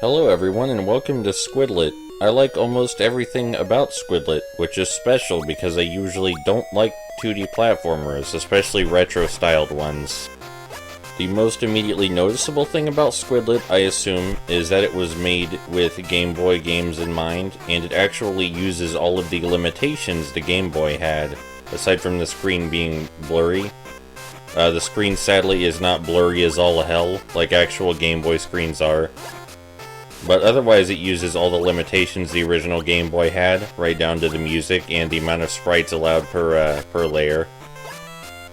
Hello everyone and welcome to Squidlit. I like almost everything about Squidlit, which is special because I usually don't like 2D platformers, especially retro-styled ones. The most immediately noticeable thing about Squidlit, I assume, is that it was made with Game Boy games in mind, and it actually uses all of the limitations the Game Boy had, aside from the screen being blurry. The screen sadly is not blurry as all hell, like actual Game Boy screens are. But otherwise it uses all the limitations the original Game Boy had, right down to the music and the amount of sprites allowed per layer.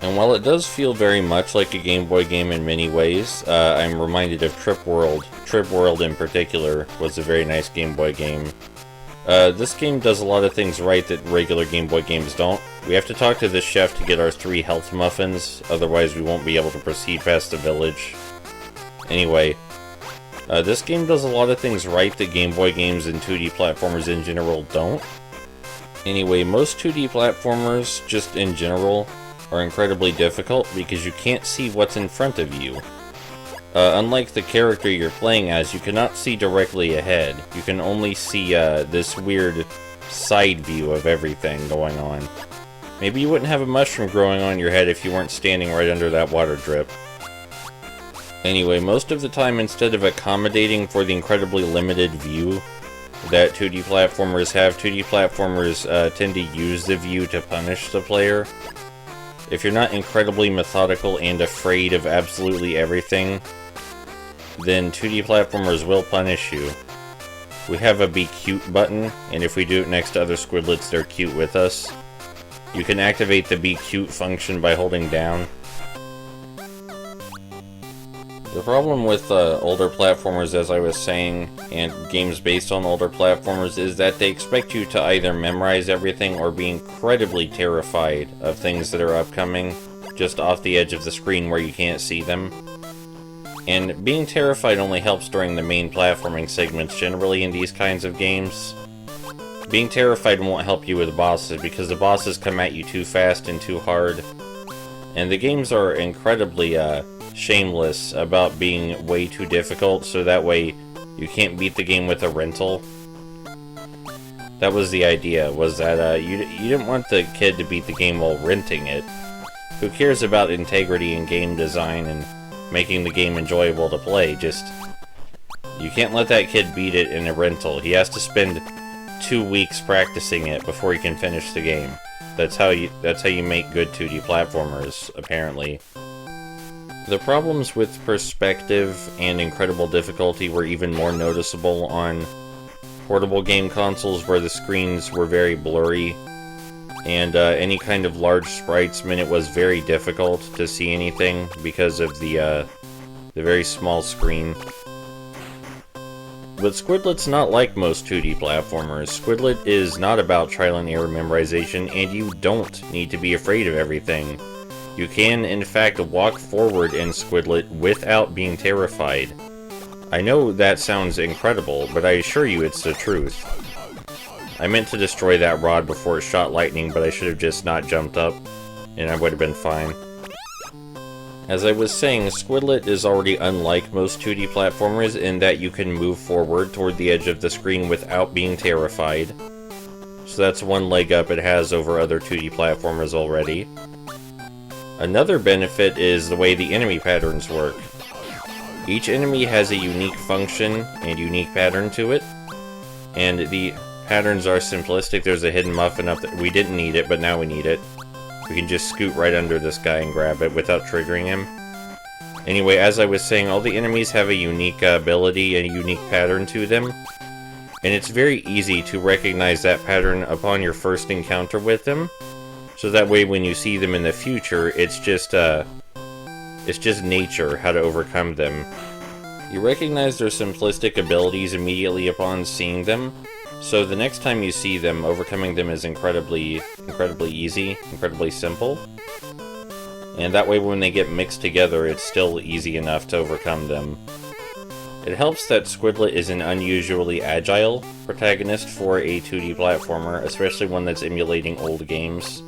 And while it does feel very much like a Game Boy game in many ways, I'm reminded of Trip World. Trip World in particular was a very nice Game Boy game. This game does a lot of things right that regular Game Boy games don't. We have to talk to this chef to get our 3 health muffins, otherwise we won't be able to proceed past the village. Anyway, this game does a lot of things right that Game Boy games and 2D platformers in general don't. Anyway, most 2D platformers, just in general, are incredibly difficult because you can't see what's in front of you. Unlike the character you're playing as, you cannot see directly ahead. You can only see this weird side view of everything going on. Maybe you wouldn't have a mushroom growing on your head if you weren't standing right under that water drip. Anyway, most of the time, instead of accommodating for the incredibly limited view that 2D platformers have, 2D platformers tend to use the view to punish the player. If you're not incredibly methodical and afraid of absolutely everything, then 2D platformers will punish you. We have a Be Cute button, and if we do it next to other Squidlits, they're cute with us. You can activate the Be Cute function by holding down. The problem with older platformers, as I was saying, and games based on older platformers, is that they expect you to either memorize everything or be incredibly terrified of things that are upcoming, just off the edge of the screen where you can't see them. And being terrified only helps during the main platforming segments generally in these kinds of games. Being terrified won't help you with bosses because the bosses come at you too fast and too hard. And the games are incredibly shameless about being way too difficult, so that way you can't beat the game with a rental. That was the idea, was that you didn't want the kid to beat the game while renting it. Who cares about integrity and game design and making the game enjoyable to play? Just, you can't let that kid beat it in a rental. He has to spend 2 weeks practicing it before he can finish the game. That's how you make good 2D platformers, apparently. The problems with perspective and incredible difficulty were even more noticeable on portable game consoles where the screens were very blurry, and any kind of large sprites meant it was very difficult to see anything because of the very small screen. But Squidlit's not like most 2D platformers. Squidlit is not about trial and error memorization, and you don't need to be afraid of everything. You can, in fact, walk forward in Squidlit without being terrified. I know that sounds incredible, but I assure you it's the truth. I meant to destroy that rod before it shot lightning, but I should have just not jumped up, and I would have been fine. As I was saying, Squidlit is already unlike most 2D platformers in that you can move forward toward the edge of the screen without being terrified. So that's one leg up it has over other 2D platformers already. Another benefit is the way the enemy patterns work. Each enemy has a unique function and unique pattern to it, and the patterns are simplistic. There's a hidden muffin up there. We didn't need it, but now we need it. We can just scoot right under this guy and grab it without triggering him. Anyway, as I was saying, all the enemies have a unique ability and a unique pattern to them, and it's very easy to recognize that pattern upon your first encounter with them. So that way when you see them in the future, it's just nature how to overcome them. You recognize their simplistic abilities immediately upon seeing them, so the next time you see them, overcoming them is incredibly easy, incredibly simple. And that way when they get mixed together, it's still easy enough to overcome them. It helps that Squidlit is an unusually agile protagonist for a 2D platformer, especially one that's emulating old games.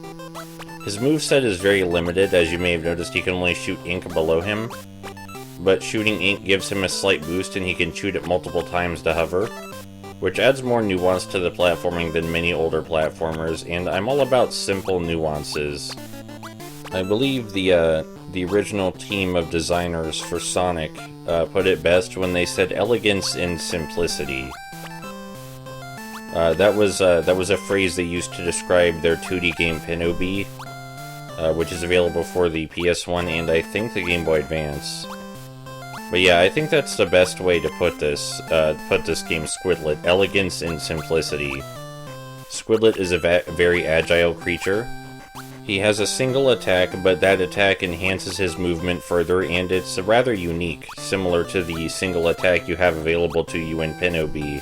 His moveset is very limited, as you may have noticed he can only shoot ink below him, but shooting ink gives him a slight boost and he can shoot it multiple times to hover, which adds more nuance to the platforming than many older platformers, and I'm all about simple nuances. I believe the original team of designers for Sonic put it best when they said elegance in simplicity. That was a phrase they used to describe their 2D game Pinobi, which is available for the PS1 and I think the Game Boy Advance. But yeah, I think that's the best way to put this game, Squidlit. Elegance in simplicity. Squidlit is a very agile creature. He has a single attack, but that attack enhances his movement further, and it's rather unique, similar to the single attack you have available to you in Pinobi.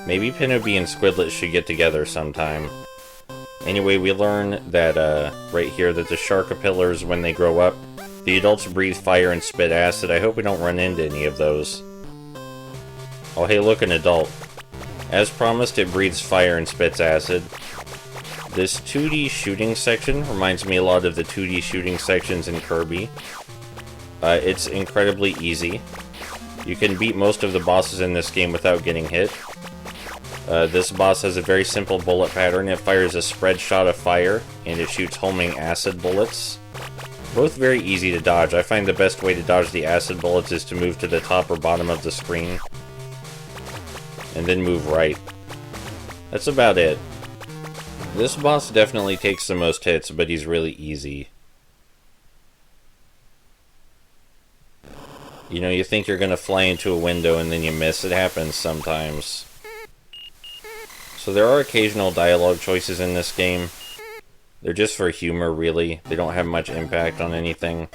Maybe Pinobi and Squidlit should get together sometime. Anyway, we learn that, right here, that the Sharkapillars, when they grow up, the adults breathe fire and spit acid. I hope we don't run into any of those. Oh hey, look, an adult. As promised, it breathes fire and spits acid. This 2D shooting section reminds me a lot of the 2D shooting sections in Kirby. It's incredibly easy. You can beat most of the bosses in this game without getting hit. This boss has a very simple bullet pattern. It fires a spread shot of fire, and it shoots homing acid bullets. Both very easy to dodge. I find the best way to dodge the acid bullets is to move to the top or bottom of the screen, and then move right. That's about it. This boss definitely takes the most hits, but he's really easy. You know, you think you're gonna fly into a window and then you miss. It happens sometimes. So there are occasional dialogue choices in this game. They're just for humor, really. They don't have much impact on anything.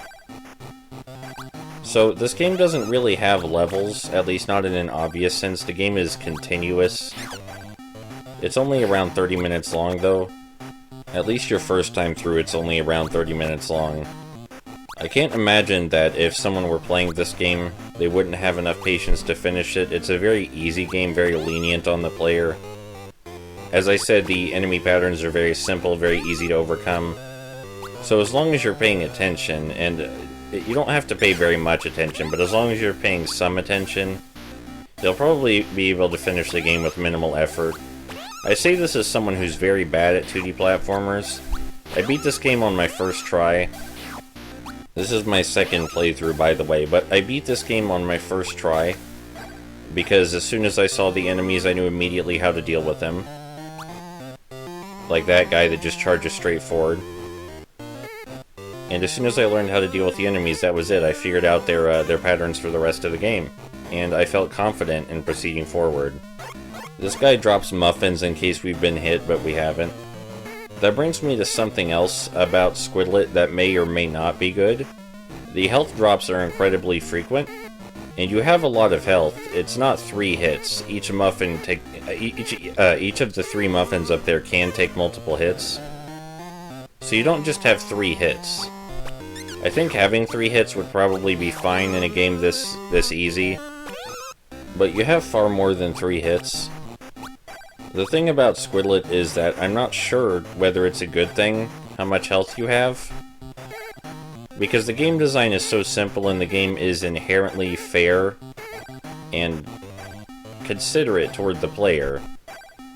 So this game doesn't really have levels, at least not in an obvious sense. The game is continuous. It's only around 30 minutes long, though. At least your first time through, it's only around 30 minutes long. I can't imagine that if someone were playing this game, they wouldn't have enough patience to finish it. It's a very easy game, very lenient on the player. As I said, the enemy patterns are very simple, very easy to overcome. So as long as you're paying attention, and you don't have to pay very much attention, but as long as you're paying some attention, you'll probably be able to finish the game with minimal effort. I say this as someone who's very bad at 2D platformers. I beat this game on my first try. This is my second playthrough, by the way, but I beat this game on my first try because as soon as I saw the enemies, I knew immediately how to deal with them. Like that guy that just charges straight forward. And as soon as I learned how to deal with the enemies, that was it. I figured out their patterns for the rest of the game. And I felt confident in proceeding forward. This guy drops muffins in case we've been hit, but we haven't. That brings me to something else about Squidlit that may or may not be good. The health drops are incredibly frequent, and you have a lot of health. It's not 3 hits. Each of the 3 muffins up there can take multiple hits. So you don't just have 3 hits. I think having 3 hits would probably be fine in a game this easy, but you have far more than 3 hits. The thing about Squidlit is that I'm not sure whether it's a good thing, how much health you have. Because the game design is so simple and the game is inherently fair and considerate toward the player.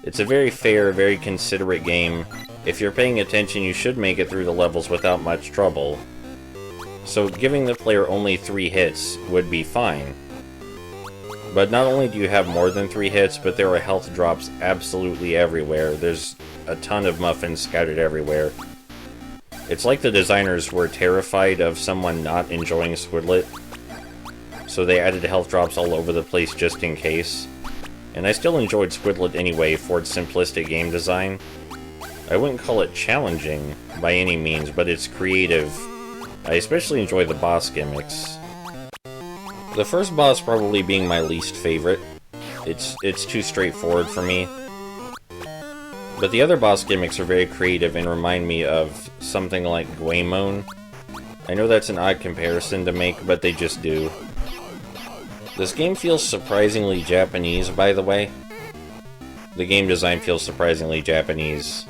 It's a very fair, very considerate game. If you're paying attention, you should make it through the levels without much trouble. So giving the player only 3 hits would be fine. But not only do you have more than 3 hits, but there are health drops absolutely everywhere. There's a ton of muffins scattered everywhere. It's like the designers were terrified of someone not enjoying Squidlit, so they added health drops all over the place just in case. And I still enjoyed Squidlit anyway for its simplistic game design. I wouldn't call it challenging by any means, but it's creative. I especially enjoy the boss gimmicks. The first boss probably being my least favorite. It's too straightforward for me. But the other boss gimmicks are very creative and remind me of something like Guamon. I know that's an odd comparison to make, but they just do. This game feels surprisingly Japanese, by the way. The game design feels surprisingly Japanese.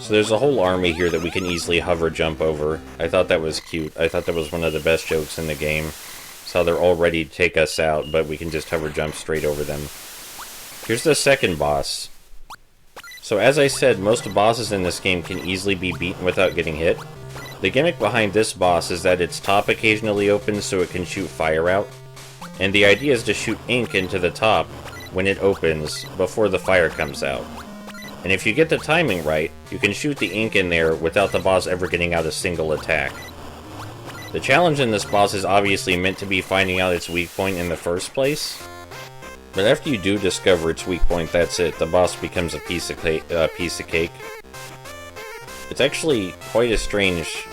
So there's a whole army here that we can easily hover jump over. I thought that was cute. I thought that was one of the best jokes in the game. So they're all ready to take us out, but we can just hover jump straight over them. Here's the second boss. So as I said, most bosses in this game can easily be beaten without getting hit. The gimmick behind this boss is that its top occasionally opens so it can shoot fire out. And the idea is to shoot ink into the top when it opens before the fire comes out. And if you get the timing right, you can shoot the ink in there without the boss ever getting out a single attack. The challenge in this boss is obviously meant to be finding out its weak point in the first place. But after you do discover its weak point, that's it. The boss becomes a piece of cake. It's actually quite a strange...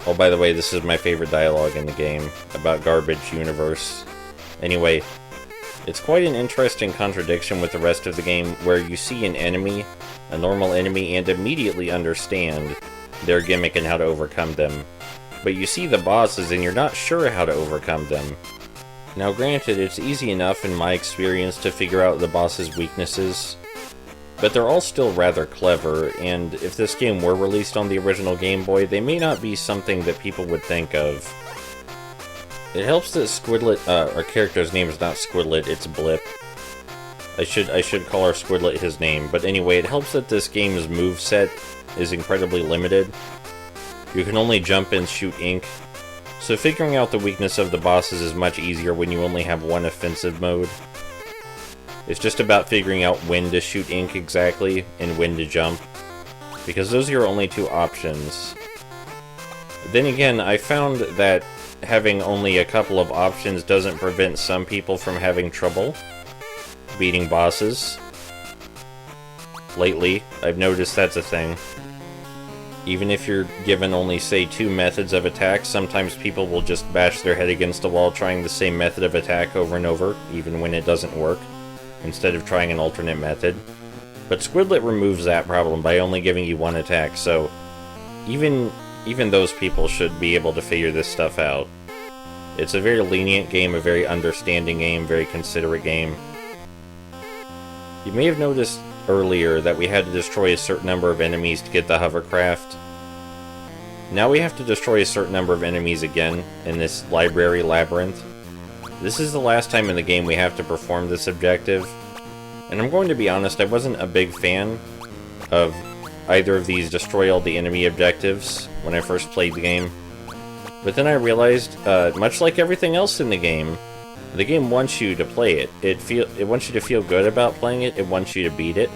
Oh, by the way, this is my favorite dialogue in the game, about garbage universe. Anyway, it's quite an interesting contradiction with the rest of the game, where you see an enemy, a normal enemy, and immediately understand their gimmick and how to overcome them. But you see the bosses and you're not sure how to overcome them. Now granted, it's easy enough in my experience to figure out the boss's weaknesses, but they're all still rather clever, and if this game were released on the original Game Boy, they may not be something that people would think of. It helps that Squidlit, our character's name is not Squidlit, it's Blip. I should call our Squidlit his name, but anyway, it helps that this game's moveset is incredibly limited. You can only jump and shoot ink, so figuring out the weakness of the bosses is much easier when you only have one offensive mode. It's just about figuring out when to shoot ink exactly, and when to jump, because those are your only two options. Then again, I found that having only a couple of options doesn't prevent some people from having trouble beating bosses. Lately, I've noticed that's a thing. Even if you're given only, say, 2 methods of attack, sometimes people will just bash their head against a wall trying the same method of attack over and over, even when it doesn't work, instead of trying an alternate method. But Squidlit removes that problem by only giving you 1 attack, so even those people should be able to figure this stuff out. It's a very lenient game, a very understanding game, very considerate game. You may have noticed earlier that we had to destroy a certain number of enemies to get the hovercraft. Now we have to destroy a certain number of enemies again in this library labyrinth. This is the last time in the game we have to perform this objective, and I'm going to be honest, I wasn't a big fan of either of these destroy all the enemy objectives when I first played the game. But then I realized, much like everything else in the game wants you to play it. It wants you to feel good about playing it, it wants you to beat it.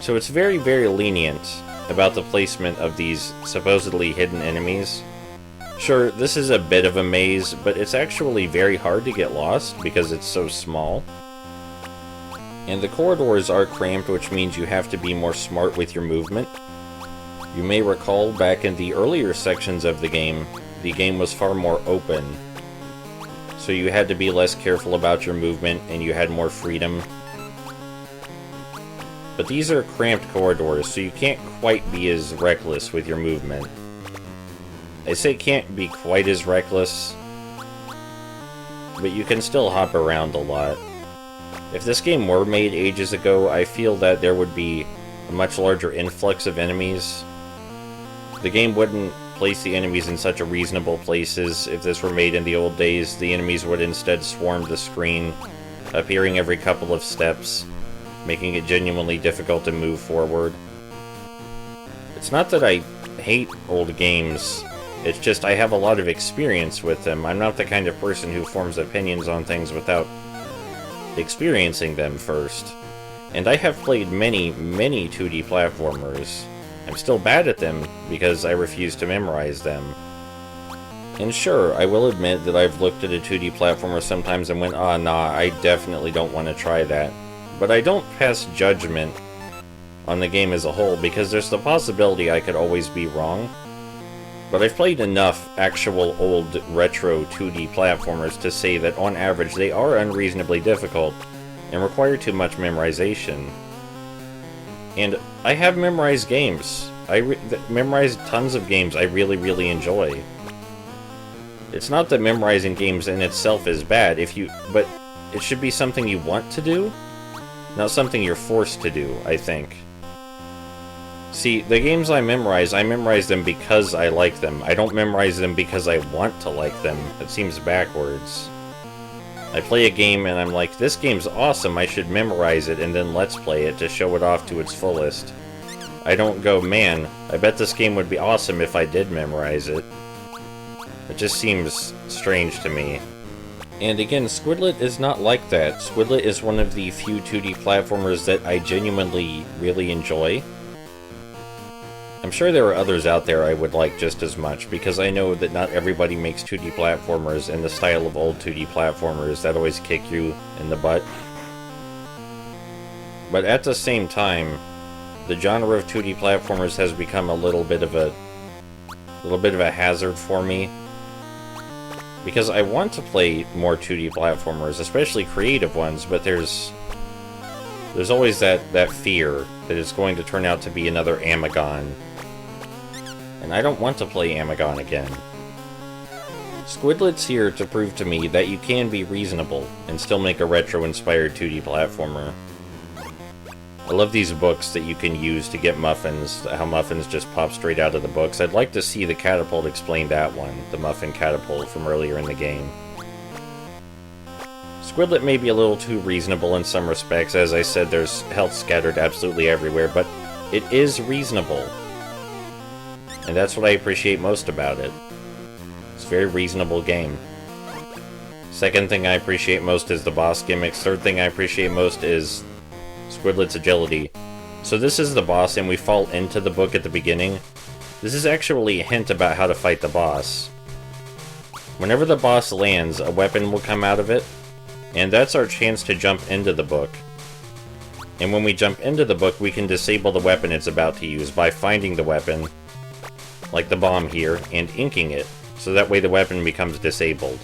So it's very, very lenient about the placement of these supposedly hidden enemies. Sure, this is a bit of a maze, but it's actually very hard to get lost because it's so small. And the corridors are cramped, which means you have to be more smart with your movement. You may recall back in the earlier sections of the game was far more open. So you had to be less careful about your movement, and you had more freedom. But these are cramped corridors, so you can't quite be as reckless with your movement. I say can't be quite as reckless, but you can still hop around a lot. If this game were made ages ago, I feel that there would be a much larger influx of enemies. The game wouldn't place the enemies in such a reasonable places. If this were made in the old days, the enemies would instead swarm the screen, appearing every couple of steps, making it genuinely difficult to move forward. It's not that I hate old games, it's just I have a lot of experience with them. I'm not the kind of person who forms opinions on things without experiencing them first. And I have played many, many 2D platformers. I'm still bad at them because I refuse to memorize them. And sure, I will admit that I've looked at a 2D platformer sometimes and went, ah, nah, I definitely don't want to try that. But I don't pass judgment on the game as a whole because there's the possibility I could always be wrong. But I've played enough actual old retro 2D platformers to say that on average they are unreasonably difficult and require too much memorization. And I have memorized games. I memorized tons of games I really, really enjoy. It's not that memorizing games in itself is bad, but it should be something you want to do, not something you're forced to do, I think. See, the games I memorize them because I like them. I don't memorize them because I want to like them. It seems backwards. I play a game and I'm like, this game's awesome, I should memorize it and then let's play it to show it off to its fullest. I don't go, man, I bet this game would be awesome if I did memorize it. It just seems strange to me. And again, Squidlit is not like that. Squidlit is one of the few 2D platformers that I genuinely really enjoy. I'm sure there are others out there I would like just as much, because I know that not everybody makes 2D platformers in the style of old 2D platformers that always kick you in the butt. But at the same time, the genre of 2D platformers has become a little bit of a hazard for me. Because I want to play more 2D platformers, especially creative ones, but there's always that fear that it's going to turn out to be another Amagon. And I don't want to play Amagon again. Squidlit's here to prove to me that you can be reasonable and still make a retro-inspired 2D platformer. I love these books that you can use to get muffins, how muffins just pop straight out of the books. I'd like to see the catapult explain that one, the muffin catapult from earlier in the game. Squidlit may be a little too reasonable in some respects. As I said, there's health scattered absolutely everywhere, but it is reasonable. And that's what I appreciate most about it. It's a very reasonable game. Second thing I appreciate most is the boss gimmicks. Third thing I appreciate most is Squidlit's agility. So this is the boss, and we fall into the book at the beginning. This is actually a hint about how to fight the boss. Whenever the boss lands, a weapon will come out of it, and that's our chance to jump into the book. And when we jump into the book, we can disable the weapon it's about to use by finding the weapon, like the bomb here, and inking it, so that way the weapon becomes disabled.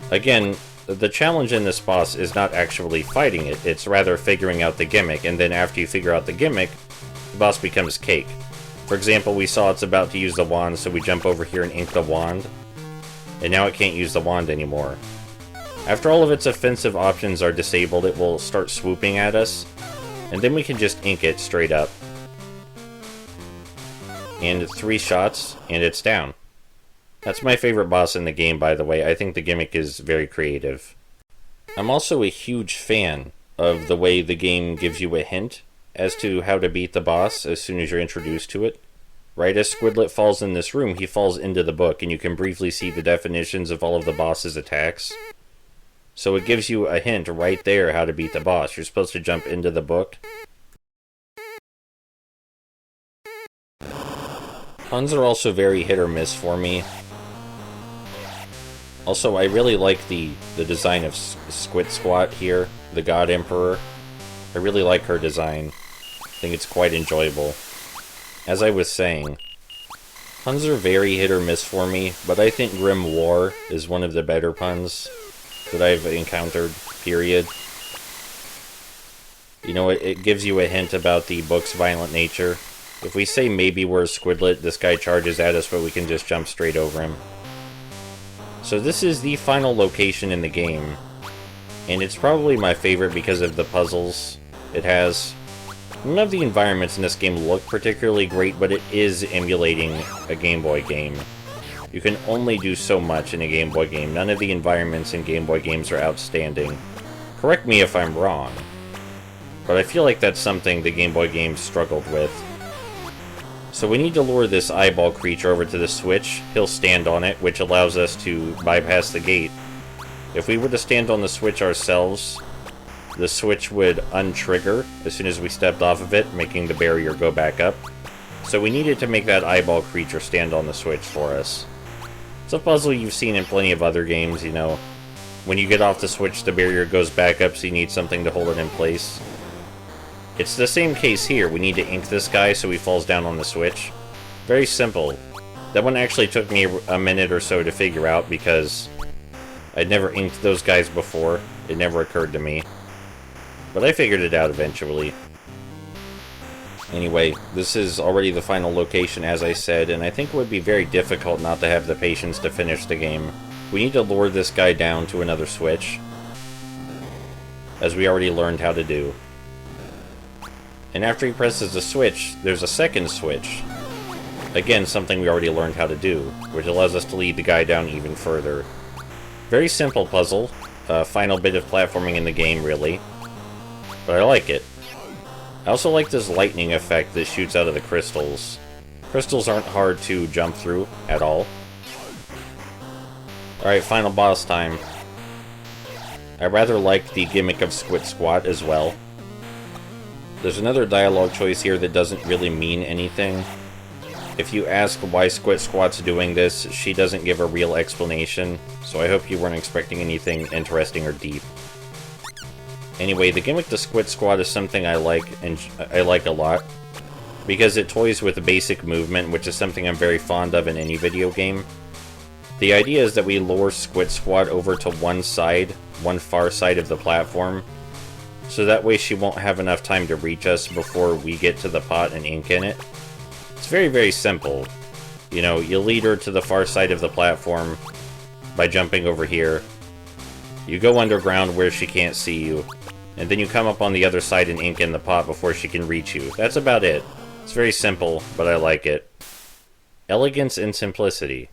Again, the challenge in this boss is not actually fighting it, it's rather figuring out the gimmick, and then after you figure out the gimmick, the boss becomes cake. For example, we saw it's about to use the wand, so we jump over here and ink the wand, and now it can't use the wand anymore. After all of its offensive options are disabled, it will start swooping at us, and then we can just ink it straight up. And 3 shots, and it's down. That's my favorite boss in the game, by the way. I think the gimmick is very creative. I'm also a huge fan of the way the game gives you a hint as to how to beat the boss as soon as you're introduced to it. Right as Squidlit falls in this room, he falls into the book, and you can briefly see the definitions of all of the boss's attacks. So it gives you a hint right there how to beat the boss. You're supposed to jump into the book. Puns are also very hit or miss for me. Also, I really like the design of Squid Squat here, the God Emperor. I really like her design. I think it's quite enjoyable. As I was saying, puns are very hit or miss for me, but I think Grim War is one of the better puns that I've encountered, period. You know, it gives you a hint about the book's violent nature. If we say maybe we're Squidlit, this guy charges at us, but we can just jump straight over him. So this is the final location in the game, and it's probably my favorite because of the puzzles it has. None of the environments in this game look particularly great, but it is emulating a Game Boy game. You can only do so much in a Game Boy game. None of the environments in Game Boy games are outstanding. Correct me if I'm wrong, but I feel like that's something the Game Boy games struggled with. So we need to lure this eyeball creature over to the switch. He'll stand on it, which allows us to bypass the gate. If we were to stand on the switch ourselves, the switch would untrigger as soon as we stepped off of it, making the barrier go back up. So we needed to make that eyeball creature stand on the switch for us. It's a puzzle you've seen in plenty of other games, you know. When you get off the switch, the barrier goes back up, so you need something to hold it in place. It's the same case here. We need to ink this guy so he falls down on the switch. Very simple. That one actually took me a minute or so to figure out because I'd never inked those guys before. It never occurred to me. But I figured it out eventually. Anyway, this is already the final location, as I said, and I think it would be very difficult not to have the patience to finish the game. We need to lure this guy down to another switch, as we already learned how to do. And after he presses the switch, there's a second switch. Again, something we already learned how to do, which allows us to lead the guy down even further. Very simple puzzle. Final bit of platforming in the game, really. But I like it. I also like this lightning effect that shoots out of the crystals. Crystals aren't hard to jump through at all. Alright, final boss time. I rather like the gimmick of Squid Squat as well. There's another dialogue choice here that doesn't really mean anything. If you ask why Squid Squat's doing this, she doesn't give a real explanation, so I hope you weren't expecting anything interesting or deep. Anyway, the gimmick to Squid Squat is something I like a lot, because it toys with basic movement, which is something I'm very fond of in any video game. The idea is that we lure Squid Squat over to one far side of the platform, so that way she won't have enough time to reach us before we get to the pot and ink in it. It's very, very simple. You know, you lead her to the far side of the platform by jumping over here. You go underground where she can't see you, and then you come up on the other side and ink in the pot before she can reach you. That's about it. It's very simple, but I like it. Elegance and simplicity.